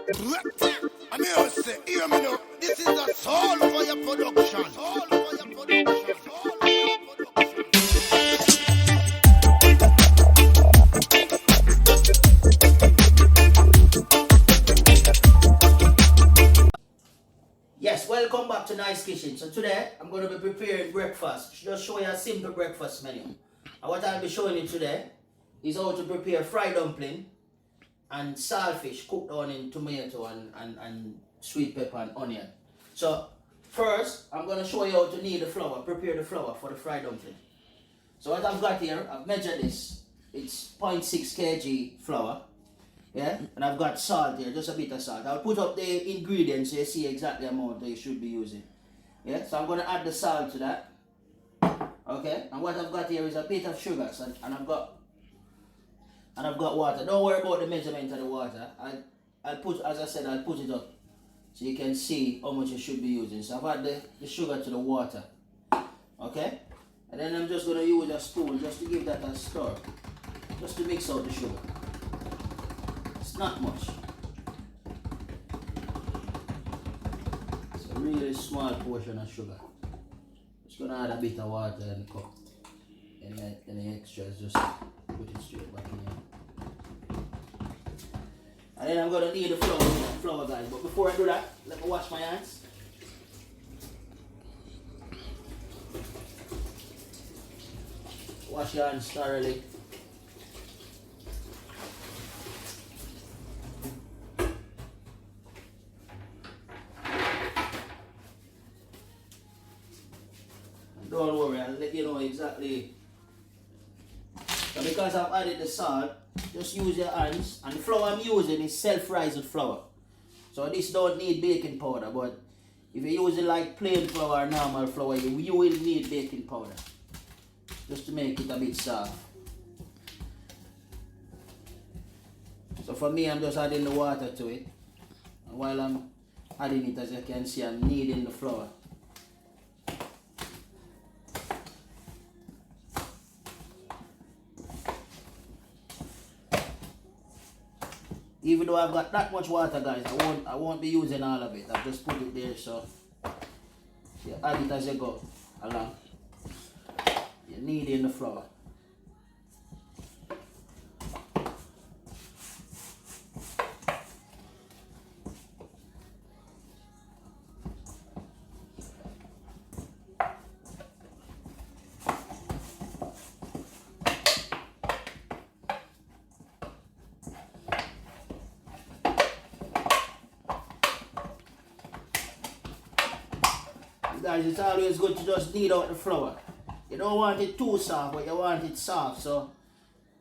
I mean, I say, hear me now. This is a soul fire production. Soul fire production. Soul fire production. Yes, welcome back to Nice Kitchen. So today I'm going to be preparing breakfast. Just show you a simple breakfast menu. And what I'll be showing you today is how to prepare fried dumpling and saltfish cooked on in tomato and sweet pepper and onion. So first I'm going to show you how to knead the flour, prepare the flour for the fried dumpling. So what I've got here, I've measured this. It's 0.6 kg flour. Yeah, and I've got salt here, just a bit of salt. I'll put up the ingredients so you see exactly the amount that you should be using. Yeah, so I'm going to add the salt to that. Okay, and what I've got here is a bit of sugar, so, and I've got water. Don't worry about the measurement of the water. I'll put, as I said, I'll put it up so you can see how much you should be using. So I've added the sugar to the water. Okay, and then I'm just going to use a spoon just to give that a stir, just to mix out the sugar. Not much. It's a really small portion of sugar. Just gonna add a bit of water in the cup. And then any extras, just put it straight back in here. And then I'm gonna knead the flour, guys. But before I do that, let me wash my hands. Wash your hands thoroughly. Don't worry, I'll let you know exactly. So because I've added the salt, just use your hands. And the flour I'm using is self-rising flour. So this don't need baking powder, but if you're using like plain flour or normal flour, you will need baking powder. Just to make it a bit soft. So for me, I'm just adding the water to it. And while I'm adding it, as you can see, I'm kneading the flour. Even though I've got that much water, guys, I won't be using all of it. I've just put it there, so you add it as you go along. You knead in the flour. Guys, it's always good to just knead out the flour. You don't want it too soft, but you want it soft. So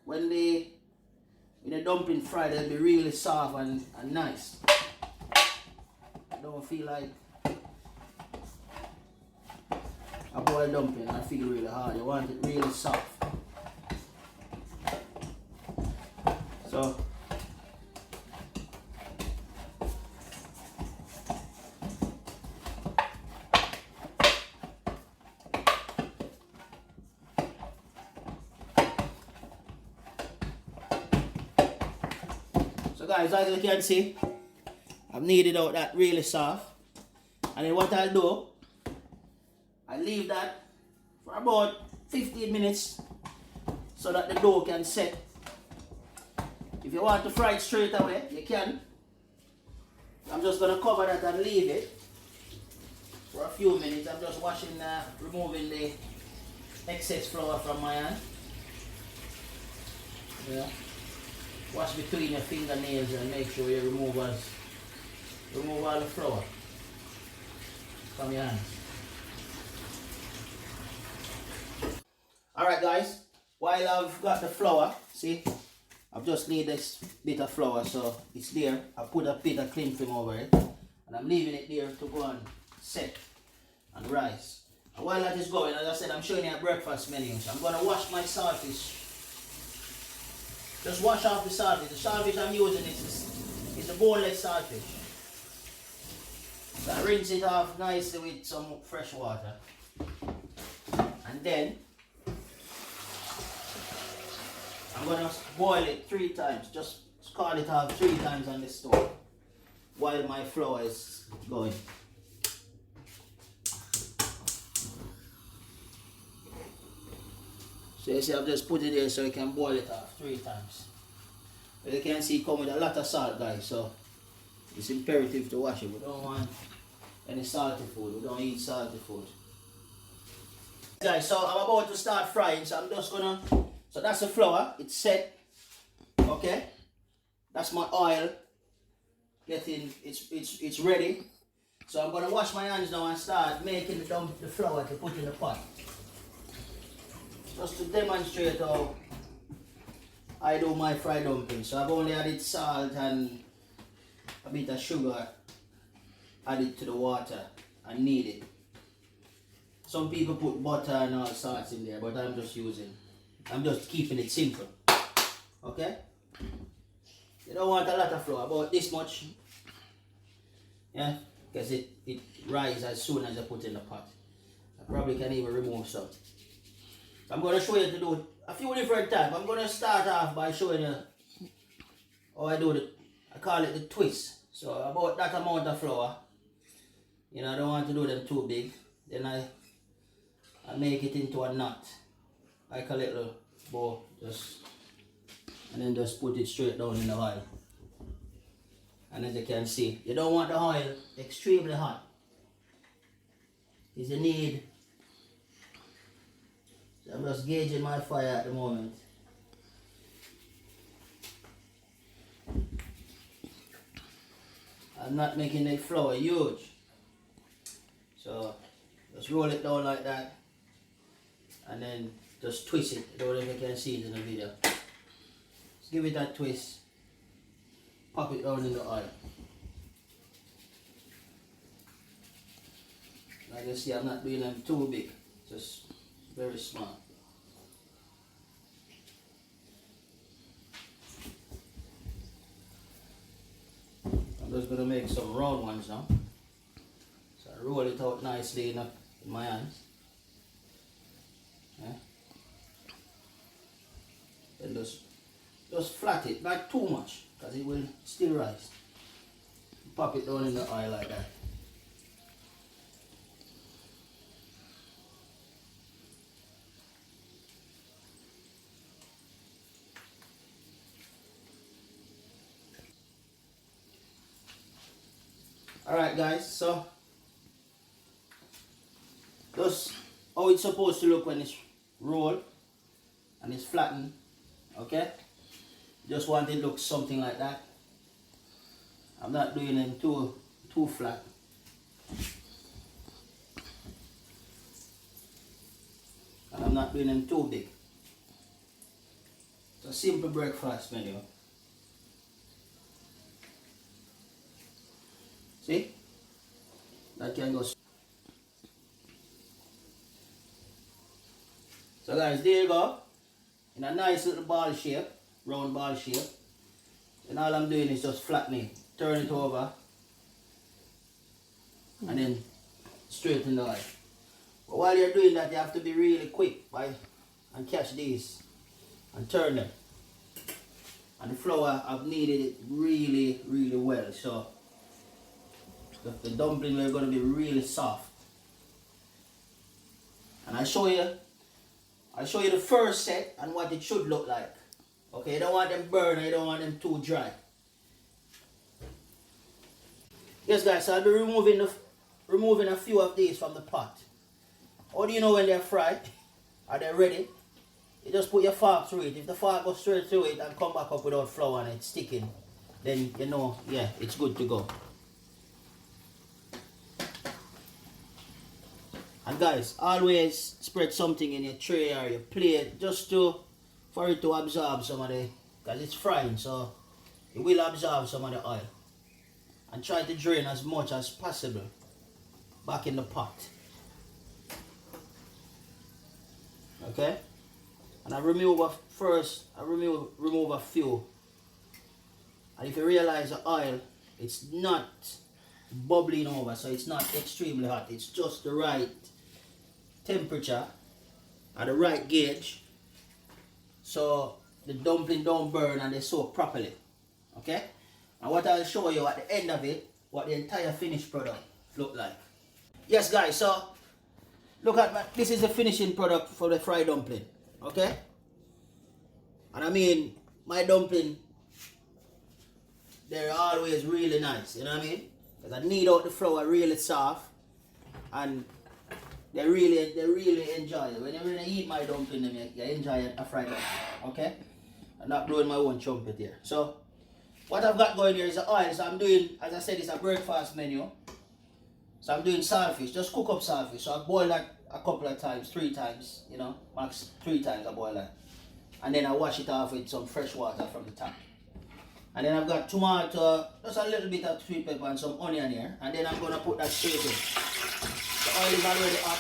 when the dumpling fry, they'll be really soft and nice. Don't feel like a boiled dumpling and feel really hard. You want it really soft. So guys, as you can see, I've kneaded out that really soft. And then what I'll do, I'll leave that for about 15 minutes so that the dough can set. If you want to fry it straight away, you can. I'm just going to cover that and leave it for a few minutes. I'm just removing the excess flour from my hand. Yeah. Wash between your fingernails and make sure you remove all the flour from your hands. Alright guys, while I've got the flour, see, I've just need this bit of flour, so it's there. I put a bit of cling film over it and I'm leaving it there to go and set and rise. And while that is going, as I said, I'm showing you a breakfast menu. So I'm going to wash my saltfish. Just wash off the saltfish. The saltfish I'm using is the boneless saltfish. So I rinse it off nicely with some fresh water. And then I'm going to boil it 3 times. Just scald it off 3 times on the stove. while my flour is going. So you see, I've just put it there so you can boil it off 3 times. But you can see it come with a lot of salt, guys, so it's imperative to wash it. We don't want any salty food. We don't eat salty food. Guys, so I'm about to start frying, so I'm just gonna, so that's the flour, it's set, okay? That's my oil, it's ready. So I'm gonna wash my hands now and start making the flour to put in the pot. Just to demonstrate how I do my fried dumplings. So I've only added salt and a bit of sugar added to the water and knead it. Some people put butter and all sorts in there, but I'm just keeping it simple. Okay? You don't want a lot of flour, about this much. Yeah? Because it rises as soon as I put it in the pot. I probably can even remove some. I'm going to show you to do it a few different times. I'm going to start off by showing you how I do it. I call it the twist. So about that amount of flour. You know, I don't want to do them too big. Then I make it into a knot. Like a little bow. And then just put it straight down in the oil. And as you can see, you don't want the oil extremely hot. Because you need, so I'm just gauging my fire at the moment. I'm not making the flour huge. So just roll it down like that. And then just twist it. I don't know if you can see it in the video. Just give it that twist. Pop it down in the oil. Like you see, I'm not doing them too big. Just very small. I'm just going to make some round ones now. So I roll it out nicely in my hands. Yeah. Then just flat it, not too much, because it will still rise. Pop it down in the oil like that. Alright guys, so just how it's supposed to look when it's rolled and it's flattened, okay? Just want it to look something like that. I'm not doing them too flat. And I'm not doing them too big. It's a simple breakfast menu. See? That can go. So guys, there you go. In a nice little ball shape, round ball shape. And all I'm doing is just flattening, turn it over, and then straighten the oil. But while you're doing that, you have to be really quick and catch these and turn them. And the flour, I've kneaded it really, really well. So the dumplings are going to be really soft. And I show you the first set and what it should look like. Okay, you don't want them burn, you don't want them too dry. Yes guys, so I'll be removing a few of these from the pot. How do you know when they're fried? Are they ready? You just put your fork through it. If the fork goes straight through it and come back up without flour and it's sticking, then you know, yeah, it's good to go. And guys, always spread something in your tray or your plate just for it to absorb some of the, because it's frying, so it will absorb some of the oil. And try to drain as much as possible back in the pot. Okay? And I remove a few. And if you realize the oil, it's not bubbling over, so it's not extremely hot. It's just the right temperature at the right gauge, so the dumpling don't burn and they soak properly. Okay, And what I'll show you at the end of it, what the entire finished product look like. Yes guys, so look at this is the finishing product for the fried dumpling. Okay? And I mean, my dumpling, they're always really nice, you know what I mean? Because I knead out the flour really soft, and they really enjoy it. Whenever I eat my dumpling, you enjoy a fried dumpling, okay? I'm not blowing my own trumpet here. So, what I've got going here is the oil. So I'm doing, as I said, it's a breakfast menu. So I'm doing saltfish, just cook up saltfish. So I boil that a couple of times, 3 times, you know, max 3 times I boil that. And then I wash it off with some fresh water from the tap. And then I've got tomato, just a little bit of sweet pepper and some onion here. And then I'm going to put that steak in. The oil is already hot.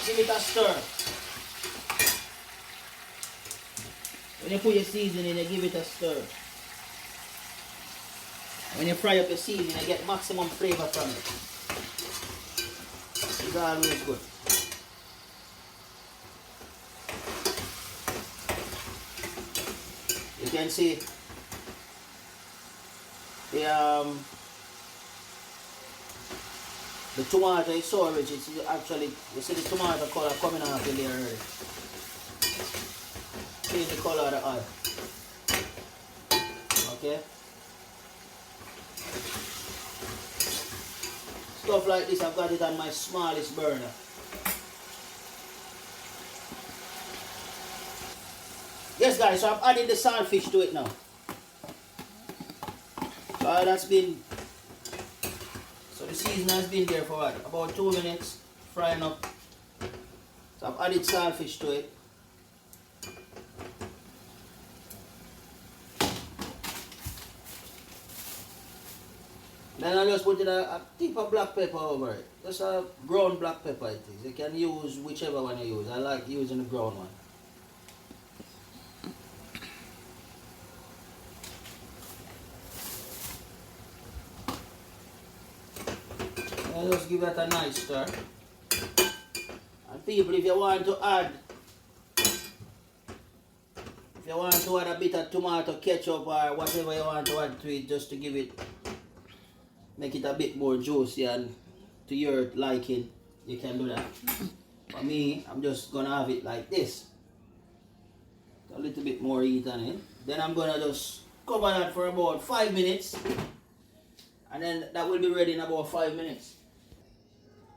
Give it a stir. When you put your seasoning, you give it a stir. When you fry up your seasoning, you get maximum flavor from it. It's always good. You can see the tomato is so rich. It's actually, you see the tomato color coming off in there already. See the color of the oil. Okay. Stuff like this, I've got it on my smallest burner. Yes guys, so I've added the saltfish to it now. So that's been, so the season has been there for what? About 2 minutes, frying up. So I've added saltfish to it. Then I just put in a tip of black pepper over it. Just a brown black pepper it is. You can use whichever one you use. I like using the brown one. And just give that a nice stir. And people, if you want to add a bit of tomato ketchup or whatever you want to add to it, just to give it, make it a bit more juicy and to your liking, you can do that. For me, I'm just gonna have it like this. A little bit more heat on it. Then I'm gonna just cover that for about 5 minutes. And then that will be ready in about 5 minutes.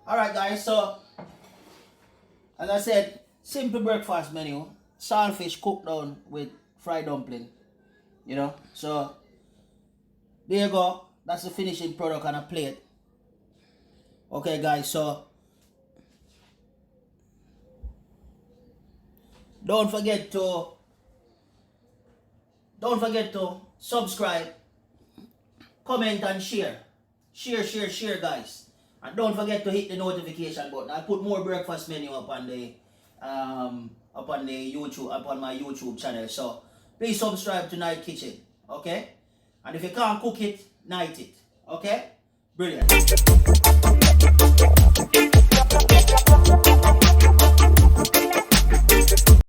Alright guys, so as I said, simple breakfast menu. Saltfish cooked down with fried dumpling. You know, so there you go. That's the finishing product on a plate. Okay guys, so don't forget to subscribe, comment and share. Share guys. And don't forget to hit the notification button. I'll put more breakfast menu up on the YouTube, upon my YouTube channel. So please subscribe to Night Kitchen. Okay? And if you can't cook it, night it. Okay? Brilliant.